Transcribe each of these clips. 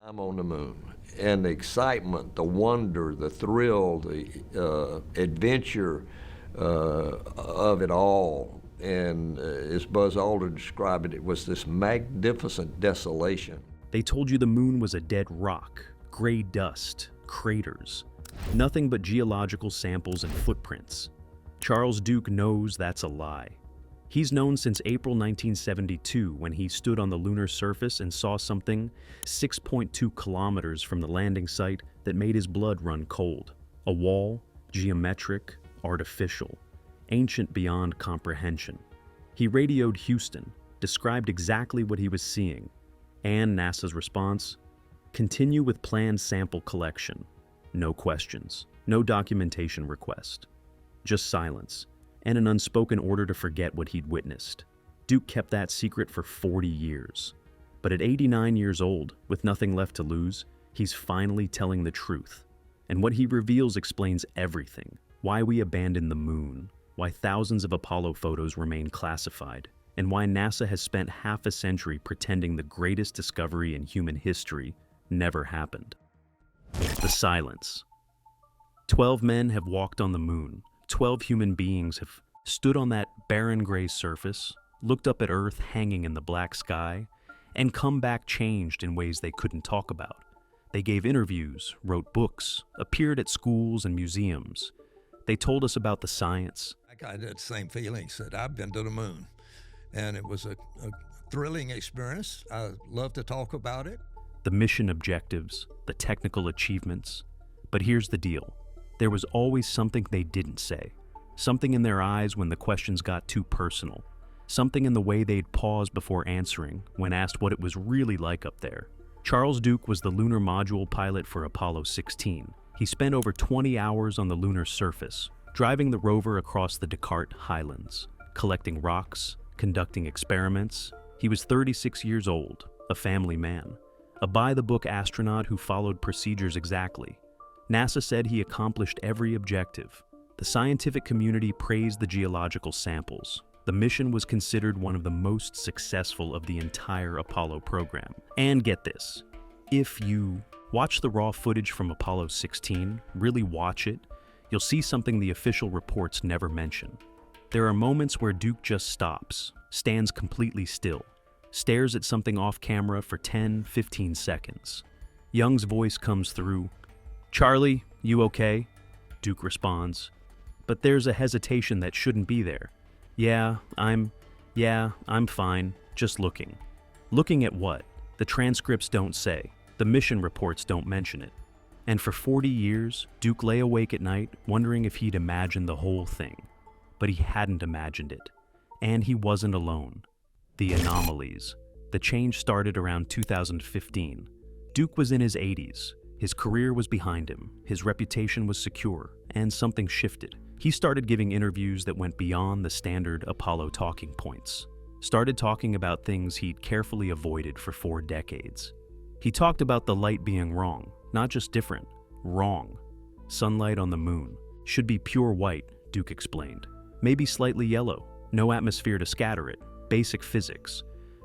I'm on the moon. And the excitement, the wonder, the thrill, the adventure of it all. And as Buzz Aldrin described it, it was this magnificent desolation. They told you the moon was a dead rock, gray dust, craters, nothing but geological samples and footprints. Charles Duke knows that's a lie. He's known since April 1972 when he stood on the lunar surface and saw something 6.2 kilometers from the landing site that made his blood run cold. A wall, geometric, artificial, ancient beyond comprehension. He radioed Houston, described exactly what he was seeing, and NASA's response? Continue with planned sample collection. No questions, no documentation request. Just silence, and an unspoken order to forget what he'd witnessed. Duke kept that secret for 40 years. But at 89 years old, with nothing left to lose, he's finally telling the truth. And what he reveals explains everything. Why we abandoned the moon, why thousands of Apollo photos remain classified, and why NASA has spent half a century pretending the greatest discovery in human history never happened. The silence. 12 men have walked on the moon. 12 human beings have stood on that barren gray surface, looked up at Earth hanging in the black sky, and come back changed in ways they couldn't talk about. They gave interviews, wrote books, appeared at schools and museums. They told us about the science. I kind of had the same feelings that I've been to the moon, and it was a thrilling experience. I love to talk about it. The mission objectives, the technical achievements. But here's the deal. There was always something they didn't say. Something in their eyes when the questions got too personal. Something in the way they'd pause before answering when asked what it was really like up there. Charles Duke was the lunar module pilot for Apollo 16. He spent over 20 hours on the lunar surface, driving the rover across the Descartes Highlands, collecting rocks, conducting experiments. He was 36 years old, a family man, a by-the-book astronaut who followed procedures exactly. NASA said he accomplished every objective. The scientific community praised the geological samples. The mission was considered one of the most successful of the entire Apollo program. And get this, if you watch the raw footage from Apollo 16, really watch it, you'll see something the official reports never mention. There are moments where Duke just stops, stands completely still, stares at something off camera for 10, 15 seconds. Young's voice comes through. "Charlie, you okay?" Duke responds. But there's a hesitation that shouldn't be there. Yeah, I'm fine, just looking." Looking at what? The transcripts don't say. The mission reports don't mention it. And for 40 years, Duke lay awake at night wondering if he'd imagined the whole thing. But he hadn't imagined it. And he wasn't alone. The anomalies. The change started around 2015. Duke was in his 80s. His career was behind him, his reputation was secure, and something shifted. He started giving interviews that went beyond the standard Apollo talking points. Started talking about things he'd carefully avoided for 4 decades. He talked about the light being wrong, not just different, wrong. Sunlight on the moon should be pure white, Duke explained. Maybe slightly yellow, no atmosphere to scatter it, basic physics.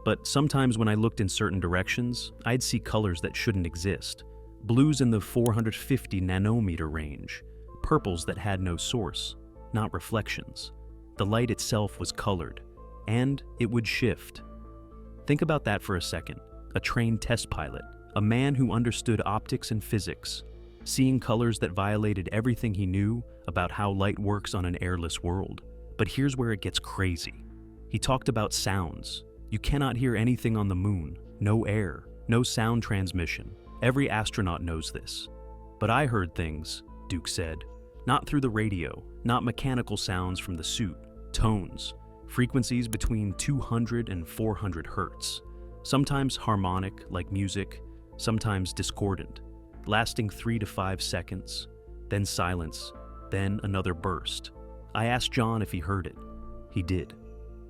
But sometimes when I looked in certain directions, I'd see colors that shouldn't exist. Blues in the 450 nanometer range, purples that had no source, not reflections. The light itself was colored, and it would shift. Think about that for a second. A trained test pilot, a man who understood optics and physics, seeing colors that violated everything he knew about how light works on an airless world. But here's where it gets crazy. He talked about sounds. You cannot hear anything on the moon, no air, no sound transmission. Every astronaut knows this. But I heard things, Duke said. Not through the radio, not mechanical sounds from the suit, tones, frequencies between 200 and 400 hertz. Sometimes harmonic, like music, sometimes discordant, lasting 3 to 5 seconds, then silence, then another burst. I asked John if he heard it. He did.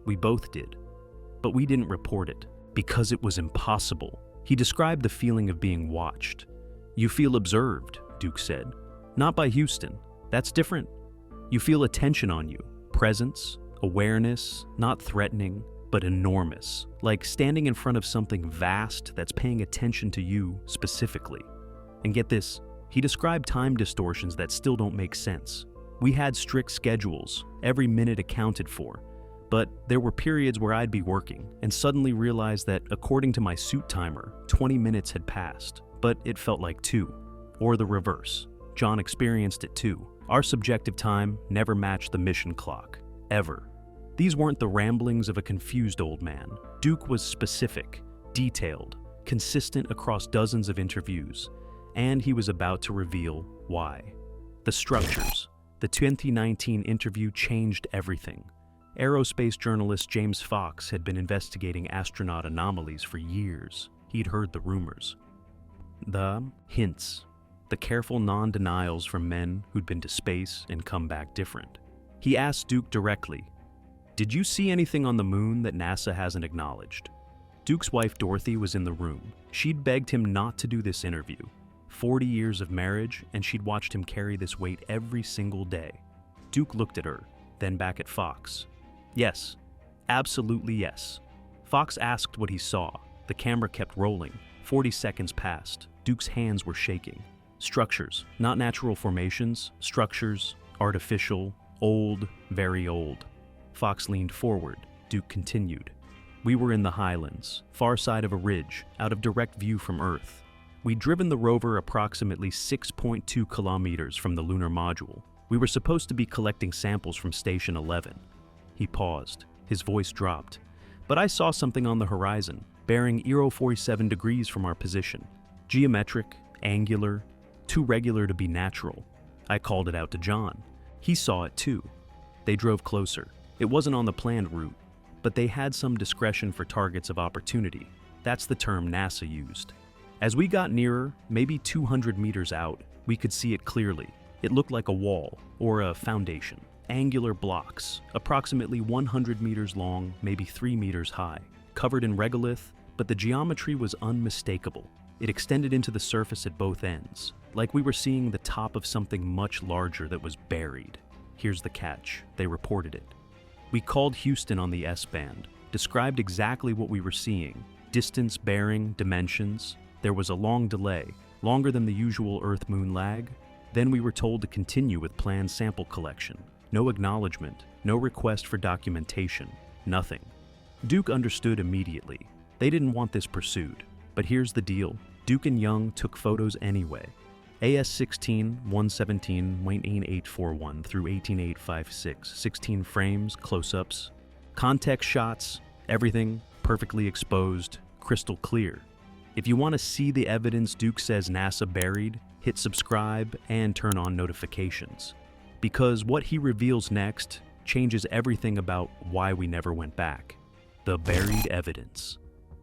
We both did. But we didn't report it, because it was impossible. He described the feeling of being watched. "You feel observed," Duke said. "Not by Houston. That's different. You feel attention on you, presence, awareness, not threatening, but enormous, like standing in front of something vast that's paying attention to you specifically. And get this, he described time distortions that still don't make sense. We had strict schedules, every minute accounted for, but there were periods where I'd be working and suddenly realize that according to my suit timer, 20 minutes had passed, but it felt like 2. Or the reverse. John experienced it too. Our subjective time never matched the mission clock, ever. These weren't the ramblings of a confused old man. Duke was specific, detailed, consistent across dozens of interviews, and he was about to reveal why. The structures. The 2019 interview changed everything. Aerospace journalist James Fox had been investigating astronaut anomalies for years. He'd heard the rumors. The hints. The careful non-denials from men who'd been to space and come back different. He asked Duke directly, "Did you see anything on the moon that NASA hasn't acknowledged?" Duke's wife Dorothy was in the room. She'd begged him not to do this interview. 40 years of marriage, and she'd watched him carry this weight every single day. Duke looked at her, then back at Fox. Yes, absolutely yes. Fox asked what he saw. The camera kept rolling. 40 seconds passed. Duke's hands were shaking. Structures, not natural formations. Structures, artificial, old, very old. Fox leaned forward. Duke continued. We were in the highlands, far side of a ridge, out of direct view from Earth. We'd driven the rover approximately 6.2 kilometers from the lunar module. We were supposed to be collecting samples from Station 11. He paused. His voice dropped. But I saw something on the horizon, bearing 47 degrees from our position. Geometric, angular, too regular to be natural. I called it out to John. He saw it too. They drove closer. It wasn't on the planned route, but they had some discretion for targets of opportunity. That's the term NASA used. As we got nearer, maybe 200 meters out, we could see it clearly. It looked like a wall, or a foundation. Angular blocks, approximately 100 meters long, maybe 3 meters high, covered in regolith, but the geometry was unmistakable. It extended into the surface at both ends, like we were seeing the top of something much larger that was buried. Here's the catch. They reported it. We called Houston on the S-band, described exactly what we were seeing, distance, bearing, dimensions. There was a long delay, longer than the usual Earth-Moon lag. Then we were told to continue with planned sample collection. No acknowledgement, no request for documentation, nothing. Duke understood immediately. They didn't want this pursued. But here's the deal. Duke and Young took photos anyway. AS-16, 117, 18841 through 18856, 16 frames, close-ups, context shots, everything perfectly exposed, crystal clear. If you want to see the evidence Duke says NASA buried, hit subscribe and turn on notifications. Because what he reveals next changes everything about why we never went back. The buried evidence.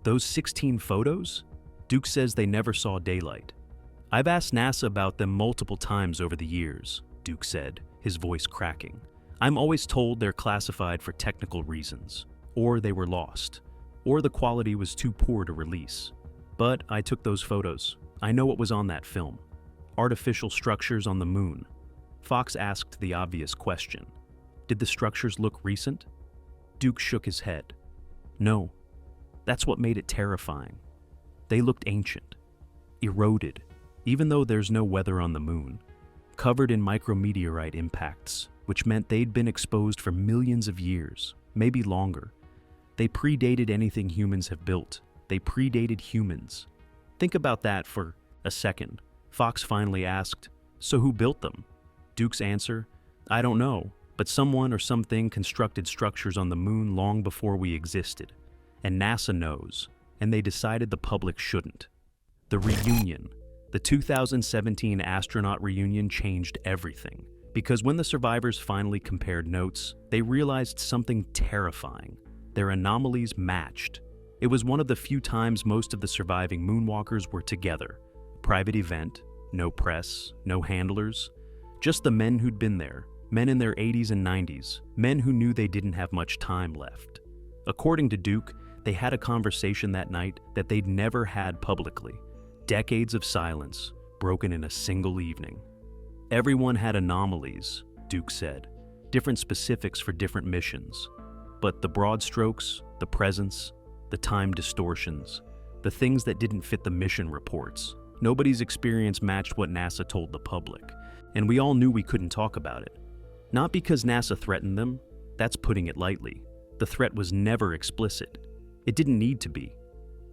Those 16 photos? Duke says they never saw daylight. I've asked NASA about them multiple times over the years, Duke said, his voice cracking. I'm always told they're classified for technical reasons, or they were lost, or the quality was too poor to release. But I took those photos. I know what was on that film. Artificial structures on the moon. Fox asked the obvious question. Did the structures look recent? Duke shook his head. No. That's what made it terrifying. They looked ancient, eroded, even though there's no weather on the moon, covered in micrometeorite impacts, which meant they'd been exposed for millions of years, maybe longer. They predated anything humans have built. They predated humans. Think about that for a second. Fox finally asked, so who built them? Duke's answer, I don't know, but someone or something constructed structures on the moon long before we existed. And NASA knows, and they decided the public shouldn't. The reunion. The 2017 astronaut reunion changed everything, because when the survivors finally compared notes, they realized something terrifying. Their anomalies matched. It was one of the few times most of the surviving moonwalkers were together. Private event, no press, no handlers, just the men who'd been there, men in their 80s and 90s, men who knew they didn't have much time left. According to Duke, they had a conversation that night that they'd never had publicly. Decades of silence, broken in a single evening. Everyone had anomalies, Duke said. Different specifics for different missions. But the broad strokes, the presence, the time distortions, the things that didn't fit the mission reports, nobody's experience matched what NASA told the public, and we all knew we couldn't talk about it. Not because NASA threatened them, that's putting it lightly. The threat was never explicit. It didn't need to be.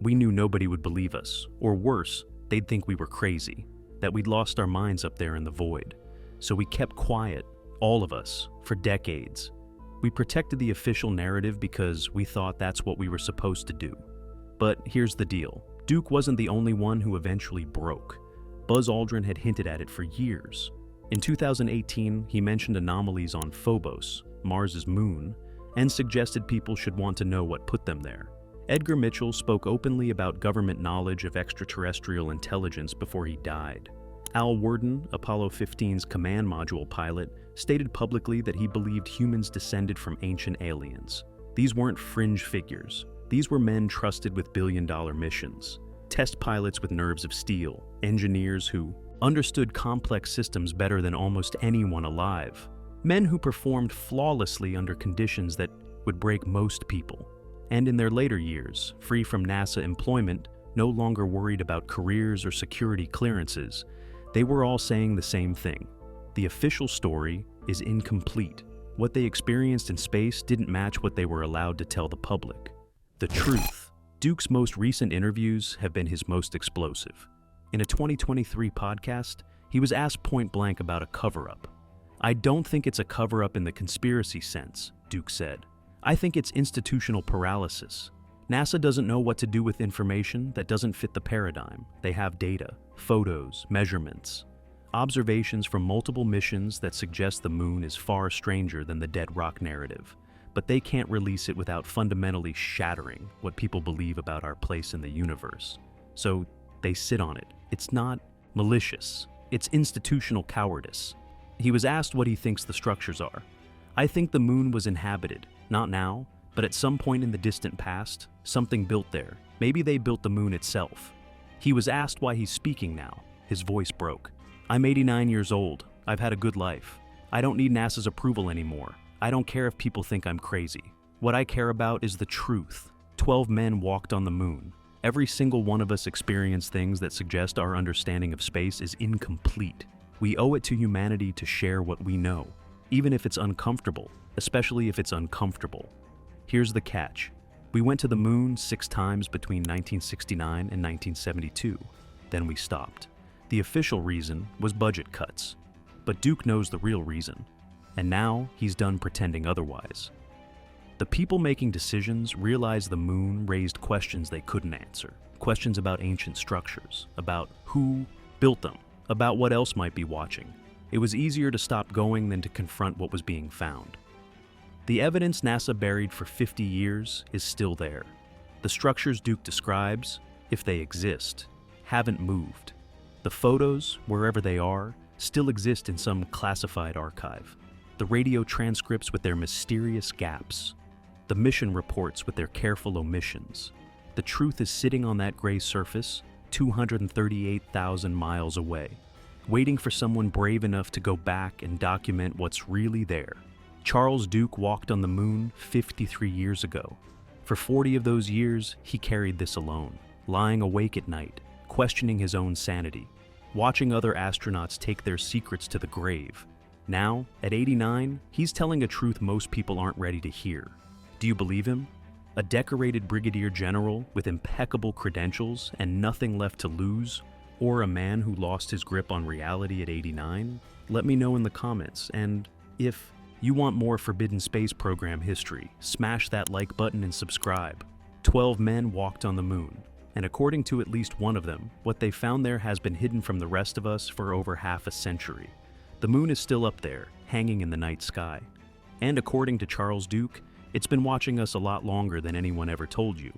We knew nobody would believe us, or worse, they'd think we were crazy, that we'd lost our minds up there in the void. So we kept quiet, all of us, for decades. We protected the official narrative because we thought that's what we were supposed to do. But here's the deal. Duke wasn't the only one who eventually broke. Buzz Aldrin had hinted at it for years. In 2018, he mentioned anomalies on Phobos, Mars's moon, and suggested people should want to know what put them there. Edgar Mitchell spoke openly about government knowledge of extraterrestrial intelligence before he died. Al Worden, Apollo 15's command module pilot, stated publicly that he believed humans descended from ancient aliens. These weren't fringe figures. These were men trusted with billion-dollar missions. Test pilots with nerves of steel, engineers who understood complex systems better than almost anyone alive. Men who performed flawlessly under conditions that would break most people. And in their later years, free from NASA employment, no longer worried about careers or security clearances, they were all saying the same thing. The official story is incomplete. What they experienced in space didn't match what they were allowed to tell the public. The truth. Duke's most recent interviews have been his most explosive. In a 2023 podcast, he was asked point blank about a cover-up. "I don't think it's a cover-up in the conspiracy sense," Duke said. "I think it's institutional paralysis. NASA doesn't know what to do with information that doesn't fit the paradigm. They have data, photos, measurements, observations from multiple missions that suggest the moon is far stranger than the dead rock narrative. But they can't release it without fundamentally shattering what people believe about our place in the universe. So they sit on it. It's not malicious. It's institutional cowardice." He was asked what he thinks the structures are. "I think the moon was inhabited, not now, but at some point in the distant past, something built there. Maybe they built the moon itself." He was asked why he's speaking now. His voice broke. "I'm 89 years old. I've had a good life. I don't need NASA's approval anymore. I don't care if people think I'm crazy. What I care about is the truth. 12 men walked on the moon. Every single one of us experienced things that suggest our understanding of space is incomplete. We owe it to humanity to share what we know, even if it's uncomfortable, especially if it's uncomfortable. Here's the catch. We went to the moon 6 times between 1969 and 1972. Then we stopped. The official reason was budget cuts. But Duke knows the real reason. And now he's done pretending otherwise. The people making decisions realized the moon raised questions they couldn't answer. Questions about ancient structures, about who built them, about what else might be watching. It was easier to stop going than to confront what was being found. The evidence NASA buried for 50 years is still there. The structures Duke describes, if they exist, haven't moved. The photos, wherever they are, still exist in some classified archive. The radio transcripts with their mysterious gaps. The mission reports with their careful omissions. The truth is sitting on that gray surface 238,000 miles away, waiting for someone brave enough to go back and document what's really there. Charles Duke walked on the moon 53 years ago. For 40 of those years, he carried this alone, lying awake at night, questioning his own sanity, watching other astronauts take their secrets to the grave. Now, at 89, he's telling a truth most people aren't ready to hear. Do you believe him? A decorated brigadier general with impeccable credentials and nothing left to lose? Or a man who lost his grip on reality at 89? Let me know in the comments, and if you want more Forbidden Space Program history, smash that like button and subscribe. 12 men walked on the moon, and according to at least one of them, what they found there has been hidden from the rest of us for over half a century. The moon is still up there, hanging in the night sky. And according to Charles Duke, it's been watching us a lot longer than anyone ever told you.